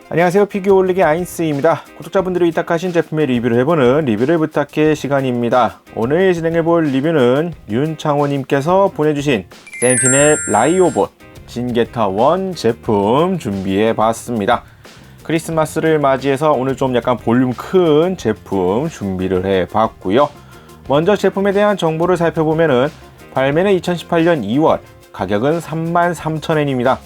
안녕하세요, 피규어 올리기 아인스입니다. 구독자분들이 위탁하신 제품의 리뷰를 해보는 리뷰를 부탁해 시간입니다. 오늘 진행해볼 리뷰는 윤창호님께서 보내주신 센티넬 라이오봇 진게타 1 제품 준비해봤습니다. 크리스마스를 맞이해서 오늘 좀 약간 볼륨 큰 제품 준비를 해봤고요. 먼저 제품에 대한 정보를 살펴보면은 발매는 2018년 2월, 가격은 33,000엔입니다.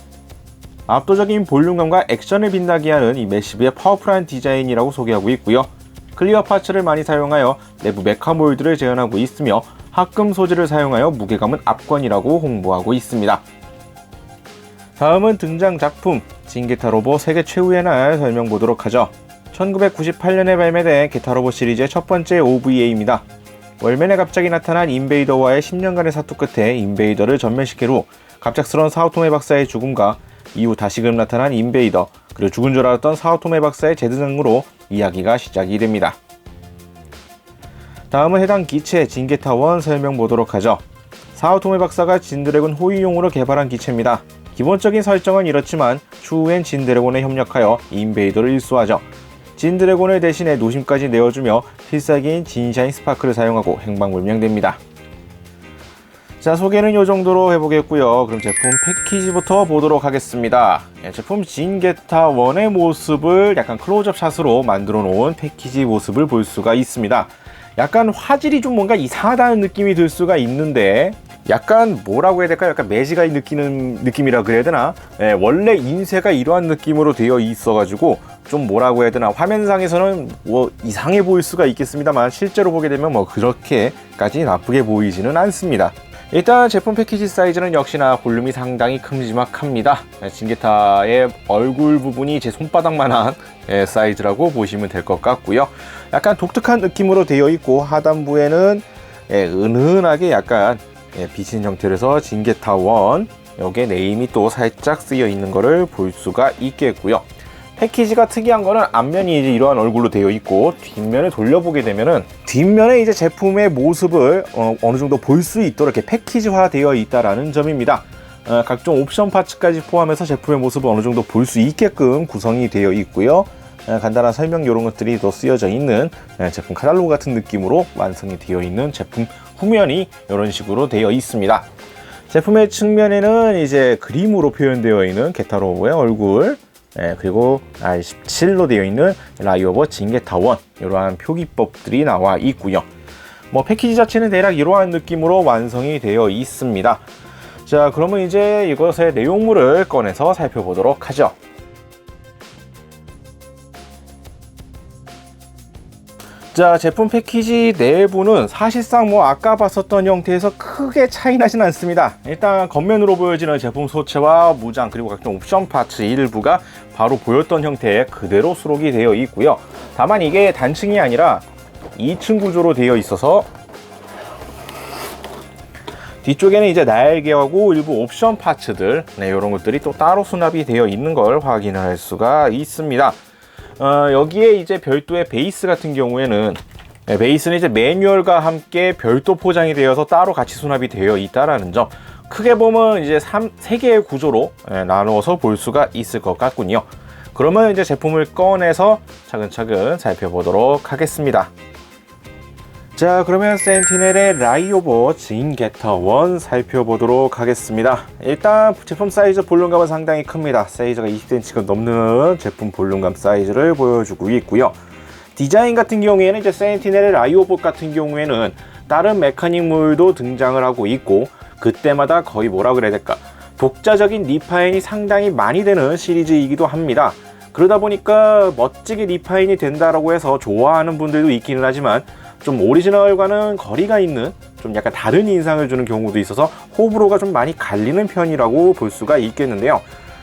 압도적인 볼륨감과 액션을 빛나게 하는 이 매시브의 파워풀한 디자인이라고 소개하고 있고요. 클리어 파츠를 많이 사용하여 내부 메카 몰드를 재현하고 있으며 합금 소재를 사용하여 무게감은 압권이라고 홍보하고 있습니다. 다음은 등장 작품 진게타 로봇 세계 최후의 날 설명보도록 하죠. 1998년에 발매된 게타 로봇 시리즈의 첫 번째 OVA입니다. 월면에 갑자기 나타난 인베이더와의 10년간의 사투 끝에 인베이더를 전멸시킨 후 갑작스러운 사오토메 박사의 죽음과 이후 다시금 나타난 인베이더, 그리고 죽은 줄 알았던 사오토메 박사의 재등장으로 이야기가 시작이 됩니다. 다음은 해당 기체 진게타 1 설명 보도록 하죠. 사오토메 박사가 진드래곤 호위용으로 개발한 기체입니다. 기본적인 설정은 이렇지만 추후엔 진드래곤에 협력하여 인베이더를 일소하죠. 진드래곤을 대신해 노심까지 내어주며 필살기인 진샤인 스파크를 사용하고 행방불명됩니다. 자, 소개는 이 정도로 해보겠고요. 그럼 제품 패키지부터 보도록 하겠습니다. 제품 진게타 1의 모습을 약간 클로즈업 샷으로 만들어 놓은 패키지 모습을 볼 수가 있습니다. 약간 화질이 좀 뭔가 이상하다는 느낌이 들 수가 있는데, 약간 뭐라고 해야 될까요? 약간 매지가 느끼는 느낌이라 그래야 되나? 원래 인쇄가 이러한 느낌으로 되어 있어가지고 좀 뭐라고 해야 되나? 화면상에서는 뭐 이상해 보일 수가 있겠습니다만 실제로 보게 되면 뭐 그렇게까지 나쁘게 보이지는 않습니다. 일단 제품 패키지 사이즈는 역시나 볼륨이 상당히 큼지막합니다. 진게타의 얼굴 부분이 제 손바닥만한 사이즈라고 보시면 될 것 같고요. 약간 독특한 느낌으로 되어 있고 하단부에는 은은하게 약간 비친 형태로 해서 진게타 1 여기에 네임이 또 살짝 쓰여 있는 것을 볼 수가 있겠고요. 패키지가 특이한 거는 앞면이 이제 이러한 얼굴로 되어 있고 뒷면을 돌려보게 되면은 뒷면에 이제 제품의 모습을 어느 정도 볼 수 있도록 이렇게 패키지화 되어 있다라는 점입니다. 각종 옵션 파츠까지 포함해서 제품의 모습을 어느 정도 볼 수 있게끔 구성이 되어 있고요. 간단한 설명 이런 것들이 또 쓰여져 있는 제품 카탈로그 같은 느낌으로 완성이 되어 있는 제품 후면이 이런 식으로 되어 있습니다. 제품의 측면에는 이제 그림으로 표현되어 있는 게타로보의 얼굴, 그리고 R17로 되어 있는 라이오봇 진게타 1 이러한 표기법들이 나와 있고요. 뭐 패키지 자체는 대략 이러한 느낌으로 완성이 되어 있습니다. 자, 그러면 이제 이것의 내용물을 꺼내서 살펴보도록 하죠. 자, 제품 패키지 내부는 사실상 뭐 아까 봤었던 형태에서 크게 차이 나진 않습니다. 일단 겉면으로 보여지는 제품 소체와 무장 그리고 각종 옵션 파츠 일부가 바로 보였던 형태에 그대로 수록이 되어 있고요. 다만 이게 단층이 아니라 2층 구조로 되어 있어서 뒤쪽에는 이제 날개하고 일부 옵션 파츠들 이런 것들이 또 따로 수납이 되어 있는 걸 확인할 수가 있습니다. 여기에 이제 별도의 베이스 같은 경우에는 베이스는 이제 매뉴얼과 함께 별도 포장이 되어서 따로 같이 수납이 되어 있다라는 점, 크게 보면 이제 3개의 구조로 나누어서 볼 수가 있을 것 같군요. 그러면 이제 제품을 꺼내서 차근차근 살펴보도록 하겠습니다. 자, 그러면 센티넬의 라이오봇 진게타 1 살펴보도록 하겠습니다. 일단 제품 사이즈 볼륨감은 상당히 큽니다. 사이즈가 20cm가 넘는 제품 볼륨감 사이즈를 보여주고 있고요. 디자인 같은 경우에는 이제 센티넬의 라이오봇 같은 경우에는 다른 메카닉물도 등장을 하고 있고 그때마다 거의 뭐라 그래야 될까, 독자적인 리파인이 상당히 많이 되는 시리즈이기도 합니다. 그러다 보니까 멋지게 리파인이 된다라고 해서 좋아하는 분들도 있기는 하지만 좀 오리지널과는 거리가 있는 좀 약간 다른 인상을 주는 경우도 있어서 호불호가 좀 많이 갈리는 편이라고 볼 수가 있겠는데요.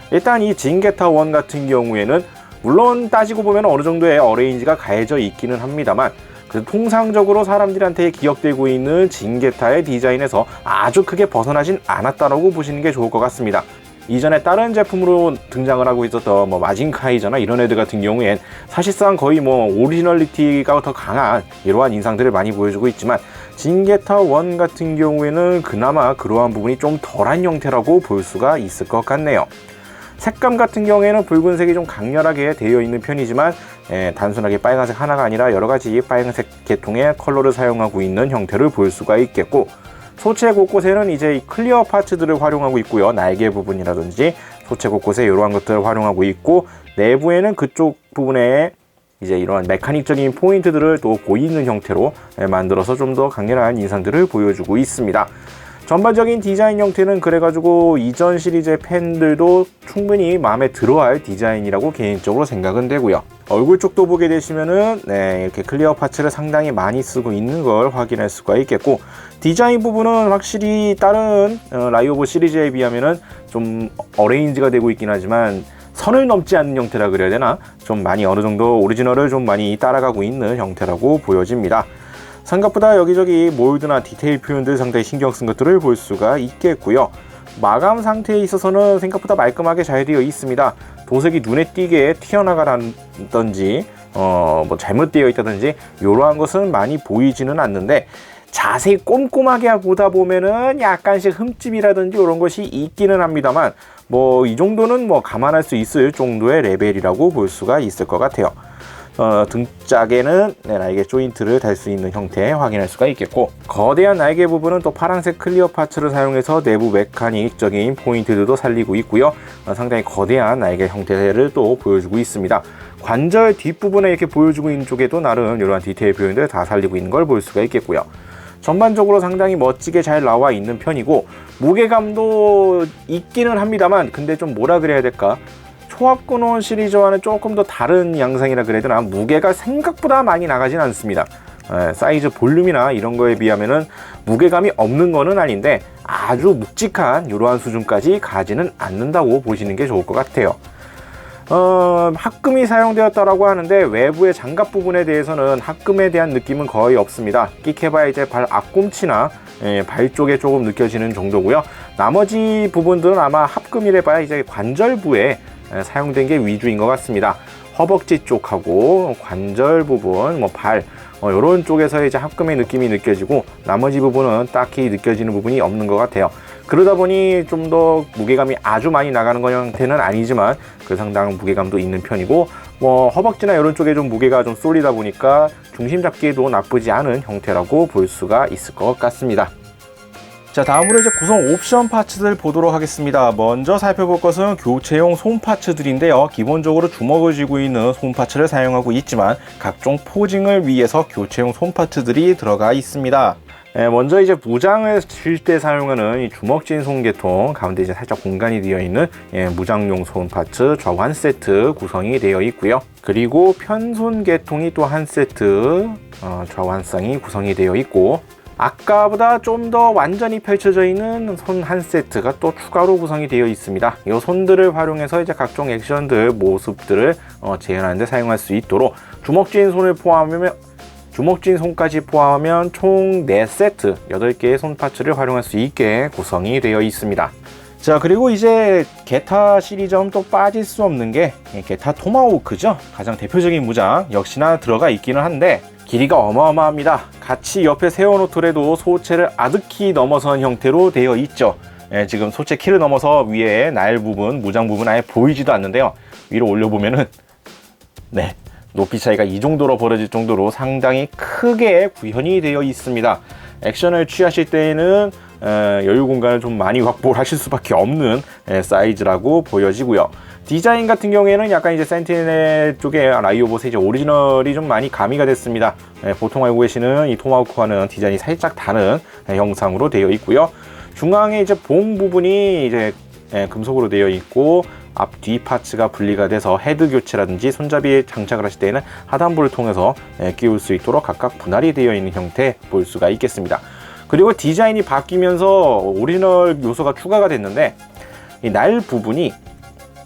일단 이 진게타 1 같은 경우에는 물론 따지고 보면 어느 정도의 어레인지가 가해져 있기는 합니다만 그래도 통상적으로 사람들한테 기억되고 있는 진게타의 디자인에서 아주 크게 벗어나진 않았다라고 보시는 게 좋을 것 같습니다. 이전에 다른 제품으로 등장을 하고 있었던 뭐 마징카이저나 이런 애들 같은 경우엔 사실상 거의 뭐 오리지널리티가 더 강한 이러한 인상들을 많이 보여주고 있지만 진게타 1 같은 경우에는 그나마 그러한 부분이 좀 덜한 형태라고 볼 수가 있을 것 같네요. 색감 같은 경우에는 붉은색이 좀 강렬하게 되어 있는 편이지만 단순하게 빨간색 하나가 아니라 여러가지 빨간색 계통의 컬러를 사용하고 있는 형태를 볼 수가 있겠고, 소체 곳곳에는 이제 이 클리어 파츠들을 활용하고 있고요. 날개 부분이라든지 소체 곳곳에 이러한 것들을 활용하고 있고, 내부에는 그쪽 부분에 이제 이러한 메카닉적인 포인트들을 또 보이는 형태로 만들어서 좀 더 강렬한 인상들을 보여주고 있습니다. 전반적인 디자인 형태는 그래가지고 이전 시리즈의 팬들도 충분히 마음에 들어할 디자인이라고 개인적으로 생각은 되고요. 얼굴 쪽도 보게 되시면은 이렇게 클리어 파츠를 상당히 많이 쓰고 있는 걸 확인할 수가 있겠고, 디자인 부분은 확실히 다른 라이오브 시리즈에 비하면은 좀 어레인지가 되고 있긴 하지만 선을 넘지 않는 형태라 그래야 되나? 좀 많이 어느 정도 오리지널을 좀 많이 따라가고 있는 형태라고 보여집니다. 생각보다 여기저기 몰드나 디테일 표현들 상당히 신경 쓴 것들을 볼 수가 있겠고요. 마감 상태에 있어서는 생각보다 말끔하게 잘 되어 있습니다. 도색이 눈에 띄게 튀어나가라든지 뭐 잘못되어 있다든지 이러한 것은 많이 보이지는 않는데, 자세히 꼼꼼하게 보다 보면은 약간씩 흠집이라든지 이런 것이 있기는 합니다만, 뭐 이 정도는 뭐 감안할 수 있을 정도의 레벨이라고 볼 수가 있을 것 같아요. 등짝에는 날개 조인트를 달 수 있는 형태 확인할 수가 있겠고, 거대한 날개 부분은 또 파란색 클리어 파츠를 사용해서 내부 메카닉적인 포인트들도 살리고 있고요. 상당히 거대한 날개 형태를 또 보여주고 있습니다. 관절 뒷부분에 이렇게 보여주고 있는 쪽에도 나름 이러한 디테일 표현들을 다 살리고 있는 걸 볼 수가 있겠고요. 전반적으로 상당히 멋지게 잘 나와 있는 편이고, 무게감도 있기는 합니다만, 근데 좀 뭐라 그래야 될까, 초합근원 시리즈와는 조금 더 다른 양상이라 그래야 되나, 무게가 생각보다 많이 나가진 않습니다. 사이즈 볼륨이나 이런 거에 비하면은 무게감이 없는 거는 아닌데 아주 묵직한 이러한 수준까지 가지는 않는다고 보시는 게 좋을 것 같아요. 합금이 사용되었다라고 하는데, 외부의 장갑 부분에 대해서는 합금에 대한 느낌은 거의 없습니다. 끽해봐야 이제 발 앞꿈치나 발 쪽에 조금 느껴지는 정도고요. 나머지 부분들은 아마 합금이래 봐야 이제 관절부에 사용된 게 위주인 것 같습니다. 허벅지 쪽하고 관절 부분, 뭐 발, 이런 쪽에서 이제 합금의 느낌이 느껴지고, 나머지 부분은 딱히 느껴지는 부분이 없는 것 같아요. 그러다 보니 좀 더 무게감이 아주 많이 나가는 형태는 아니지만 그 상당한 무게감도 있는 편이고, 뭐 허벅지나 이런 쪽에 좀 무게가 좀 쏠리다 보니까 중심 잡기에도 나쁘지 않은 형태라고 볼 수가 있을 것 같습니다. 자, 다음으로 이제 구성 옵션 파츠들 보도록 하겠습니다. 먼저 살펴볼 것은 교체용 손 파츠들인데요. 기본적으로 주먹을 쥐고 있는 손 파츠를 사용하고 있지만 각종 포징을 위해서 교체용 손 파츠들이 들어가 있습니다. 먼저 이제 무장을 쥘 때 사용하는 이 주먹진 손 계통, 가운데 이제 살짝 공간이 되어 있는 무장용 손 파츠 좌우 한 세트 구성이 되어 있고요. 그리고 편손 계통이 또 한 세트 좌우 한 쌍이 구성이 되어 있고, 아까보다 좀 더 완전히 펼쳐져 있는 손 한 세트가 또 추가로 구성이 되어 있습니다. 이 손들을 활용해서 이제 각종 액션들, 모습들을 재현하는 데 사용할 수 있도록 주먹진 손을 포함하면 주먹진 손까지 포함하면 총 4세트 8개의 손 파츠를 활용할 수 있게 구성이 되어 있습니다. 자, 그리고 이제 게타 시리즈하면 또 빠질 수 없는 게 게타 토마호크죠. 가장 대표적인 무장 역시나 들어가 있기는 한데 길이가 어마어마합니다. 같이 옆에 세워놓더라도 소체를 아득히 넘어선 형태로 되어 있죠. 지금 소체 키를 넘어서 위에 날 부분, 무장 부분 아예 보이지도 않는데요. 위로 올려보면은 높이 차이가 이 정도로 벌어질 정도로 상당히 크게 구현이 되어 있습니다. 액션을 취하실 때에는 여유 공간을 좀 많이 확보를 하실 수밖에 없는 사이즈라고 보여지고요. 디자인 같은 경우에는 약간 이제 센티넬 쪽에 라이오봇의 이제 오리지널이 좀 많이 가미가 됐습니다. 보통 알고 계시는 이 토마호크와는 디자인이 살짝 다른 형상으로 되어 있고요. 중앙에 이제 봉 부분이 이제 금속으로 되어 있고, 앞 뒤 파츠가 분리가 돼서 헤드 교체라든지 손잡이에 장착을 하실 때에는 하단부를 통해서 끼울 수 있도록 각각 분할이 되어 있는 형태 볼 수가 있겠습니다. 그리고 디자인이 바뀌면서 오리지널 요소가 추가가 됐는데, 이 날 부분이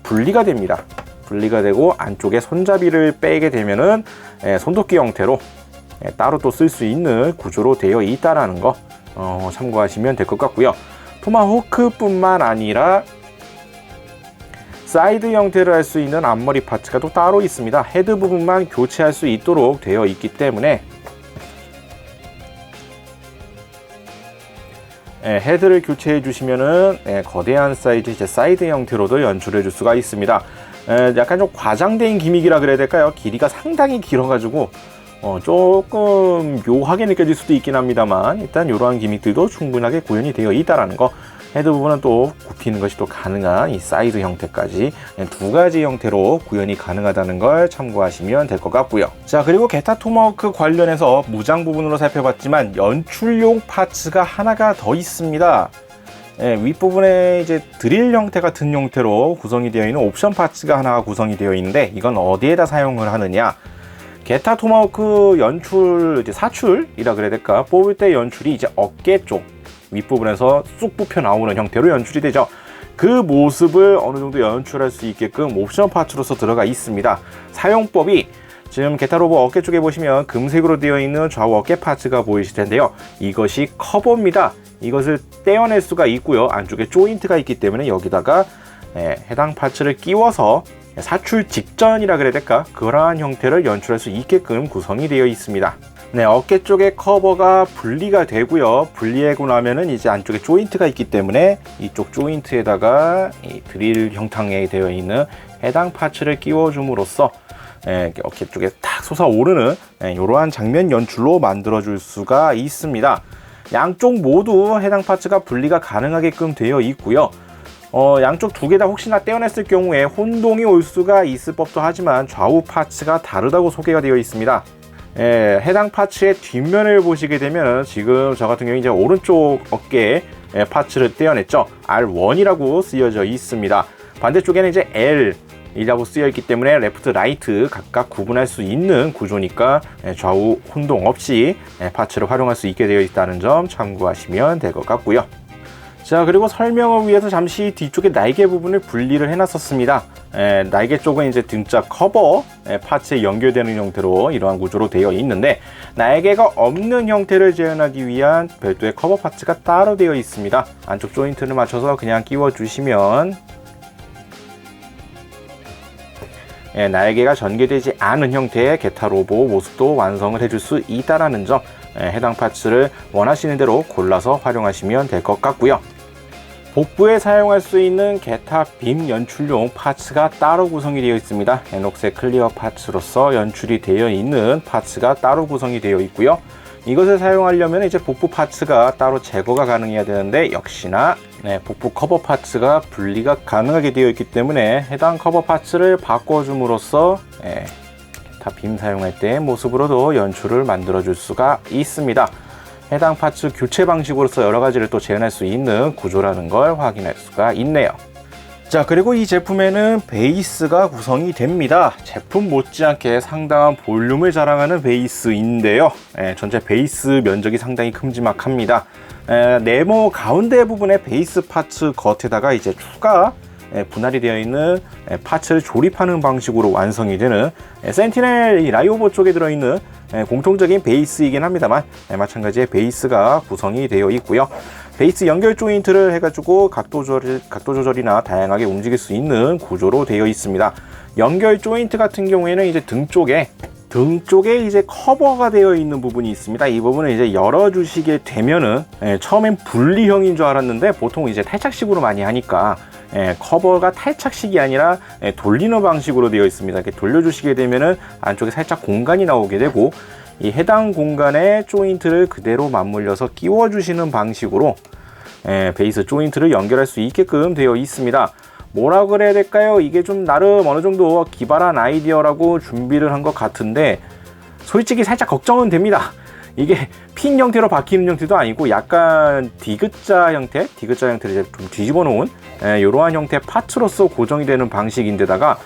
분리가 됩니다. 분리가 되고 안쪽에 손잡이를 빼게 되면은 손도끼 형태로 따로 또 쓸 수 있는 구조로 되어 있다라는 거 참고하시면 될 것 같고요. 토마호크뿐만 아니라 사이드 형태를 할 수 있는 앞머리 파츠가 또 따로 있습니다. 헤드 부분만 교체할 수 있도록 되어 있기 때문에 헤드를 교체해 주시면은 거대한 사이즈 이제 사이드 형태로도 연출해 줄 수가 있습니다. 약간 좀 과장된 기믹이라 그래야 될까요? 길이가 상당히 길어가지고 조금 묘하게 느껴질 수도 있긴 합니다만, 일단 이러한 기믹들도 충분하게 구현이 되어 있다라는 거. 헤드 부분은 또 굽히는 것이 또 가능한 이 사이드 형태까지 두 가지 형태로 구현이 가능하다는 걸 참고하시면 될 것 같고요. 자, 그리고 게타 토마호크 관련해서 무장 부분으로 살펴봤지만 연출용 파츠가 하나가 더 있습니다. 윗부분에 이제 드릴 형태 같은 형태로 구성이 되어 있는 옵션 파츠가 하나가 구성이 되어 있는데, 이건 어디에다 사용을 하느냐? 게타 토마호크 연출, 이제 사출이라 그래야 될까? 뽑을 때 연출이 이제 어깨 쪽 윗부분에서 쑥 뽑혀 나오는 형태로 연출이 되죠. 그 모습을 어느 정도 연출할 수 있게끔 옵션 파츠로서 들어가 있습니다. 사용법이 지금 게타 로보 어깨 쪽에 보시면 금색으로 되어 있는 좌우 어깨 파츠가 보이실 텐데요. 이것이 커버입니다. 이것을 떼어낼 수가 있고요. 안쪽에 조인트가 있기 때문에 여기다가 해당 파츠를 끼워서 사출 직전이라 그래야 될까? 그러한 형태를 연출할 수 있게끔 구성이 되어 있습니다. 어깨 쪽에 커버가 분리가 되고요. 분리하고 나면은 이제 안쪽에 조인트가 있기 때문에 이쪽 조인트에다가 이 드릴 형상에 되어 있는 해당 파츠를 끼워줌으로써 어깨 쪽에 탁 솟아오르는 이러한 장면 연출로 만들어줄 수가 있습니다. 양쪽 모두 해당 파츠가 분리가 가능하게끔 되어 있고요. 양쪽 두 개 다 혹시나 떼어냈을 경우에 혼동이 올 수가 있을 법도 하지만 좌우 파츠가 다르다고 소개가 되어 있습니다. 해당 파츠의 뒷면을 보시게 되면 지금 저 같은 경우 이제 오른쪽 어깨 파츠를 떼어냈죠. R1이라고 쓰여져 있습니다. 반대쪽에는 이제 L이라고 쓰여 있기 때문에 레프트, 라이트 각각 구분할 수 있는 구조니까 좌우 혼동 없이 파츠를 활용할 수 있게 되어 있다는 점 참고하시면 될 것 같고요. 자, 그리고 설명을 위해서 잠시 뒤쪽에 날개 부분을 분리를 해놨었습니다. 날개 쪽은 이제 등짝 커버 파츠에 연결되는 형태로 이러한 구조로 되어 있는데, 날개가 없는 형태를 재현하기 위한 별도의 커버 파츠가 따로 되어 있습니다. 안쪽 조인트를 맞춰서 그냥 끼워 주시면 날개가 전개되지 않은 형태의 게타 로보 모습도 완성을 해줄 수 있다는 점, 해당 파츠를 원하시는 대로 골라서 활용하시면 될 것 같고요. 복부에 사용할 수 있는 게타 빔 연출용 파츠가 따로 구성이 되어 있습니다. 녹색 클리어 파츠로서 연출이 되어 있는 파츠가 따로 구성이 되어 있고요. 이것을 사용하려면 이제 복부 파츠가 따로 제거가 가능해야 되는데, 역시나 복부 커버 파츠가 분리가 가능하게 되어 있기 때문에 해당 커버 파츠를 바꿔줌으로써 게타 빔 사용할 때의 모습으로도 연출을 만들어 줄 수가 있습니다. 해당 파츠 교체 방식으로서 여러 가지를 또 재현할 수 있는 구조라는 걸 확인할 수가 있네요. 자, 그리고 이 제품에는 베이스가 구성이 됩니다. 제품 못지않게 상당한 볼륨을 자랑하는 베이스인데요. 전체 베이스 면적이 상당히 큼지막합니다. 네모 가운데 부분에 베이스 파츠 겉에다가 이제 추가 분할이 되어 있는 파츠를 조립하는 방식으로 완성이 되는 센티넬 라이오버 쪽에 들어있는 공통적인 베이스이긴 합니다만, 마찬가지의 베이스가 구성이 되어 있고요. 베이스 연결 조인트를 해가지고 각도 조절이나 다양하게 움직일 수 있는 구조로 되어 있습니다. 연결 조인트 같은 경우에는 이제 등 쪽에 이제 커버가 되어 있는 부분이 있습니다. 이 부분을 이제 열어주시게 되면은 처음엔 분리형인 줄 알았는데, 보통 이제 탈착식으로 많이 하니까 커버가 탈착식이 아니라 돌리는 방식으로 되어 있습니다. 이렇게 돌려주시게 되면은 안쪽에 살짝 공간이 나오게 되고, 이 해당 공간에 조인트를 그대로 맞물려서 끼워주시는 방식으로 베이스 조인트를 연결할 수 있게끔 되어 있습니다. 뭐라 그래야 될까요? 이게 좀 나름 어느 정도 기발한 아이디어라고 준비를 한 것 같은데, 솔직히 살짝 걱정은 됩니다. 이게 핀 형태로 박히는 형태도 아니고 약간 디귿자 형태를 이제 좀 뒤집어 놓은 이러한 형태의 파츠로서 고정이 되는 방식인데다가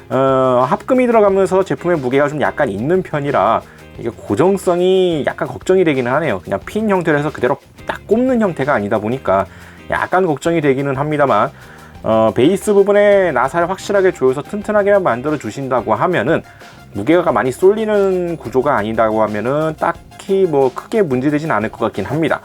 합금이 들어가면서 제품의 무게가 좀 약간 있는 편이라 이게 고정성이 약간 걱정이 되기는 하네요. 그냥 핀 형태로 해서 그대로 딱 꼽는 형태가 아니다 보니까 약간 걱정이 되기는 합니다만, 베이스 부분에 나사를 확실하게 조여서 튼튼하게만 만들어 주신다고 하면은, 무게가 많이 쏠리는 구조가 아니다고 하면은 딱히 뭐 크게 문제되진 않을 것 같긴 합니다.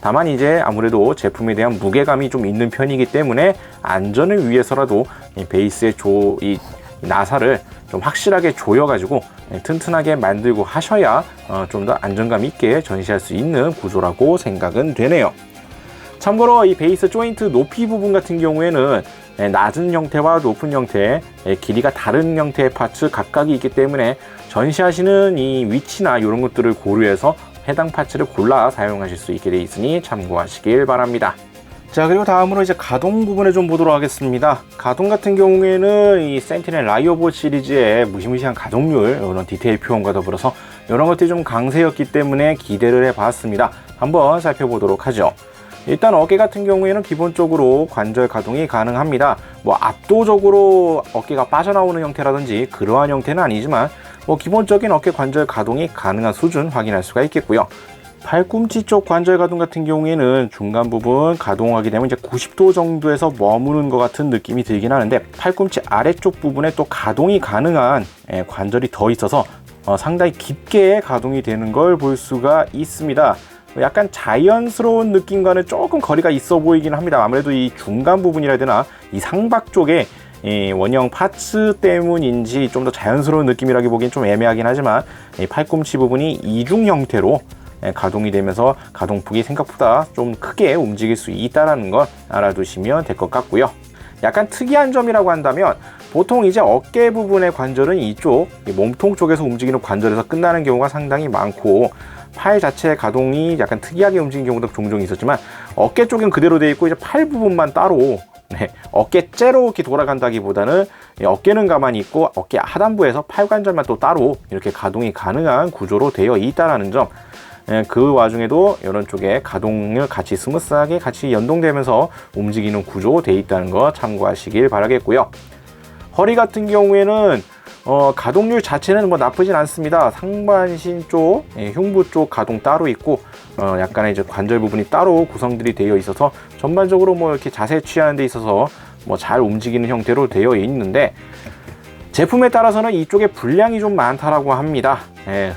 다만 이제 아무래도 제품에 대한 무게감이 좀 있는 편이기 때문에 안전을 위해서라도 이 베이스의 이 나사를 좀 확실하게 조여가지고 튼튼하게 만들고 하셔야 좀 더 안정감 있게 전시할 수 있는 구조라고 생각은 되네요. 참고로 이 베이스 조인트 높이 부분 같은 경우에는 낮은 형태와 높은 형태, 길이가 다른 형태의 파츠 각각이 있기 때문에 전시하시는 이 위치나 이런 것들을 고려해서 해당 파츠를 골라 사용하실 수 있게 되어 있으니 참고하시길 바랍니다. 자, 그리고 다음으로 이제 가동 부분에 좀 보도록 하겠습니다. 가동 같은 경우에는 이 센티넬 라이오보 시리즈의 무시무시한 가동률, 이런 디테일 표현과 더불어서 이런 것들이 좀 강세였기 때문에 기대를 해봤습니다. 한번 살펴보도록 하죠. 일단 어깨 같은 경우에는 기본적으로 관절 가동이 가능합니다. 뭐 압도적으로 어깨가 빠져나오는 형태라든지 그러한 형태는 아니지만 뭐 기본적인 어깨 관절 가동이 가능한 수준 확인할 수가 있겠고요. 팔꿈치 쪽 관절 가동 같은 경우에는 중간 부분 가동하게 되면 이제 90도 정도에서 머무는 것 같은 느낌이 들긴 하는데, 팔꿈치 아래쪽 부분에 또 가동이 가능한 관절이 더 있어서 상당히 깊게 가동이 되는 걸 볼 수가 있습니다. 약간 자연스러운 느낌과는 조금 거리가 있어 보이긴 합니다. 아무래도 이 중간 부분이라 해야 되나, 이 상박 쪽에 원형 파츠 때문인지 좀 더 자연스러운 느낌이라기 보기엔 좀 애매하긴 하지만, 이 팔꿈치 부분이 이중 형태로 가동이 되면서 가동폭이 생각보다 좀 크게 움직일 수 있다는 걸 알아두시면 될 것 같고요. 약간 특이한 점이라고 한다면, 보통 이제 어깨 부분의 관절은 이쪽 몸통 쪽에서 움직이는 관절에서 끝나는 경우가 상당히 많고, 팔 자체의 가동이 약간 특이하게 움직이는 경우도 종종 있었지만, 어깨 쪽은 그대로 되어 있고 이제 팔 부분만 따로 어깨째로 이렇게 돌아간다기보다는 어깨는 가만히 있고 어깨 하단부에서 팔 관절만 또 따로 이렇게 가동이 가능한 구조로 되어 있다는 점, 그 와중에도 이런 쪽에 가동을 같이 스무스하게 같이 연동되면서 움직이는 구조 되어 있다는 거 참고하시길 바라겠고요. 허리 같은 경우에는 가동률 자체는 뭐 나쁘진 않습니다. 상반신 쪽, 흉부 쪽 가동 따로 있고, 약간의 이제 관절 부분이 따로 구성들이 되어 있어서 전반적으로 뭐 이렇게 자세 취하는 데 있어서 뭐 잘 움직이는 형태로 되어 있는데, 제품에 따라서는 이쪽에 불량이 좀 많다라고 합니다.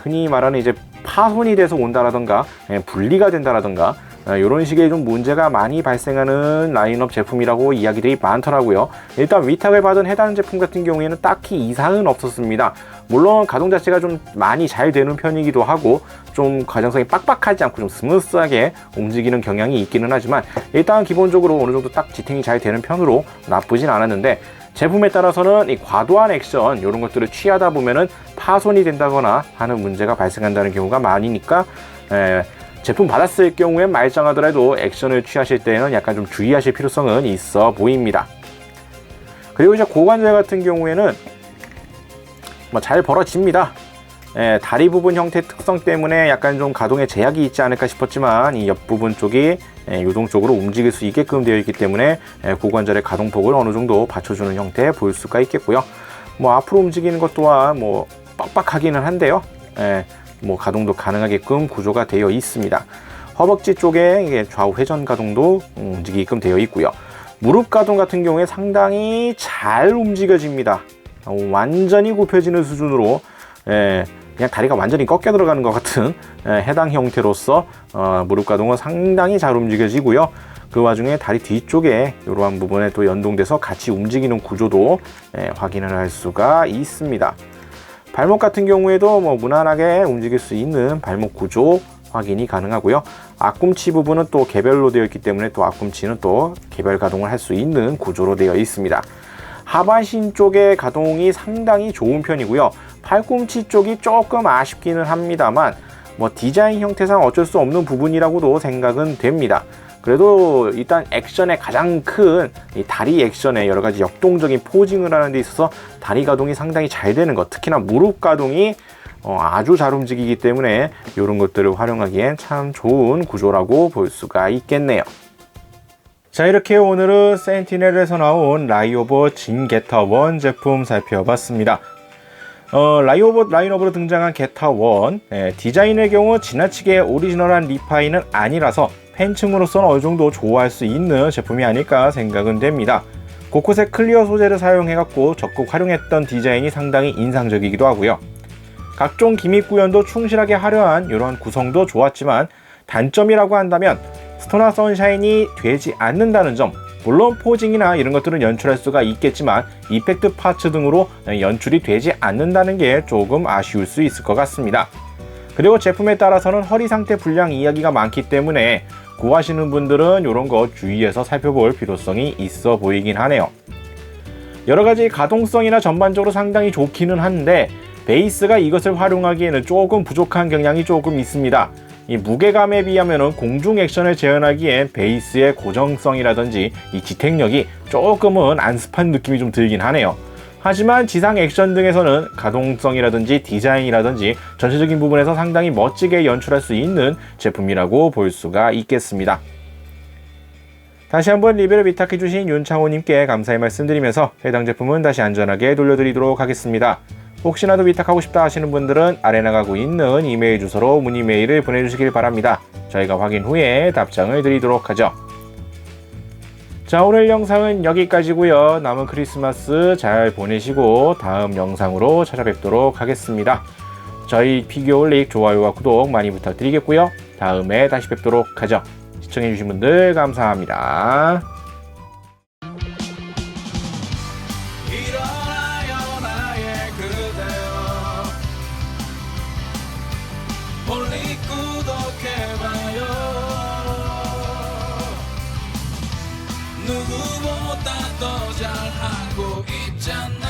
흔히 말하는 이제 파손이 돼서 온다라던가 분리가 된다라던가 이런 식의 좀 문제가 많이 발생하는 라인업 제품이라고 이야기들이 많더라고요. 일단 위탁을 받은 해당 제품 같은 경우에는 딱히 이상은 없었습니다. 물론 가동 자체가 좀 많이 잘 되는 편이기도 하고 좀 과정성이 빡빡하지 않고 좀 스무스하게 움직이는 경향이 있기는 하지만, 일단 기본적으로 어느 정도 딱 지탱이 잘 되는 편으로 나쁘진 않았는데, 제품에 따라서는 이 과도한 액션 이런 것들을 취하다 보면은 파손이 된다거나 하는 문제가 발생한다는 경우가 많으니까, 제품 받았을 경우엔 말짱하더라도 액션을 취하실 때는 약간 좀 주의하실 필요성은 있어 보입니다. 그리고 이제 고관절 같은 경우에는 뭐 잘 벌어집니다. 다리 부분 형태 특성 때문에 약간 좀 가동에 제약이 있지 않을까 싶었지만, 이 옆부분 쪽이 유동적으로 움직일 수 있게끔 되어 있기 때문에 고관절의 가동폭을 어느 정도 받쳐주는 형태 볼 수가 있겠고요. 뭐 앞으로 움직이는 것 또한 뭐 빡빡하기는 한데요. 뭐 가동도 가능하게끔 구조가 되어 있습니다. 허벅지 쪽에 좌우 회전 가동도 움직이게끔 되어 있고요. 무릎 가동 같은 경우에 상당히 잘 움직여집니다. 완전히 굽혀지는 수준으로 그냥 다리가 완전히 꺾여 들어가는 것 같은 해당 형태로서 무릎 가동은 상당히 잘 움직여지고요. 그 와중에 다리 뒤쪽에 이러한 부분에 또 연동돼서 같이 움직이는 구조도 확인을 할 수가 있습니다. 발목 같은 경우에도 뭐 무난하게 움직일 수 있는 발목 구조 확인이 가능하고요. 앞꿈치 부분은 또 개별로 되어 있기 때문에 또 앞꿈치는 또 개별 가동을 할 수 있는 구조로 되어 있습니다. 하반신 쪽의 가동이 상당히 좋은 편이고요. 팔꿈치 쪽이 조금 아쉽기는 합니다만 뭐 디자인 형태상 어쩔 수 없는 부분이라고도 생각은 됩니다. 그래도 일단 액션의 가장 큰 이 다리 액션에 여러 가지 역동적인 포징을 하는 데 있어서 다리 가동이 상당히 잘 되는 것, 특히나 무릎 가동이 아주 잘 움직이기 때문에 이런 것들을 활용하기엔 참 좋은 구조라고 볼 수가 있겠네요. 자, 이렇게 오늘은 센티넬에서 나온 라이오버 진게타 1 제품 살펴봤습니다. 라이오버 라인업으로 등장한 게타 1, 디자인의 경우 지나치게 오리지널한 리파이는 아니라서 팬층으로서는 어느 정도 좋아할 수 있는 제품이 아닐까 생각은 됩니다. 곳곳에 클리어 소재를 사용해갖고 적극 활용했던 디자인이 상당히 인상적이기도 하고요. 각종 기믹 구현도 충실하게 하려한 이런 구성도 좋았지만, 단점이라고 한다면 스토나 선샤인이 되지 않는다는 점. 물론 포징이나 이런 것들은 연출할 수가 있겠지만 이펙트 파츠 등으로 연출이 되지 않는다는 게 조금 아쉬울 수 있을 것 같습니다. 그리고 제품에 따라서는 허리 상태 불량 이야기가 많기 때문에 구하시는 분들은 이런 거 주의해서 살펴볼 필요성이 있어 보이긴 하네요. 여러가지 가동성이나 전반적으로 상당히 좋기는 한데 베이스가 이것을 활용하기에는 조금 부족한 경향이 조금 있습니다. 이 무게감에 비하면 공중 액션을 재현하기엔 베이스의 고정성이라든지 이 지탱력이 조금은 안습한 느낌이 좀 들긴 하네요. 하지만 지상 액션 등에서는 가동성이라든지 디자인이라든지 전체적인 부분에서 상당히 멋지게 연출할 수 있는 제품이라고 볼 수가 있겠습니다. 다시 한번 리뷰를 위탁해주신 윤창호님께 감사의 말씀드리면서 해당 제품은 다시 안전하게 돌려드리도록 하겠습니다. 혹시나도 위탁하고 싶다 하시는 분들은 아래 나가고 있는 이메일 주소로 문의 메일을 보내주시길 바랍니다. 저희가 확인 후에 답장을 드리도록 하죠. 자, 오늘 영상은 여기까지고요. 남은 크리스마스 잘 보내시고 다음 영상으로 찾아뵙도록 하겠습니다. 저희 피규어올릭 좋아요와 구독 많이 부탁드리겠고요. 다음에 다시 뵙도록 하죠. 시청해주신 분들 감사합니다. 누구보다 더 잘하고 있잖아.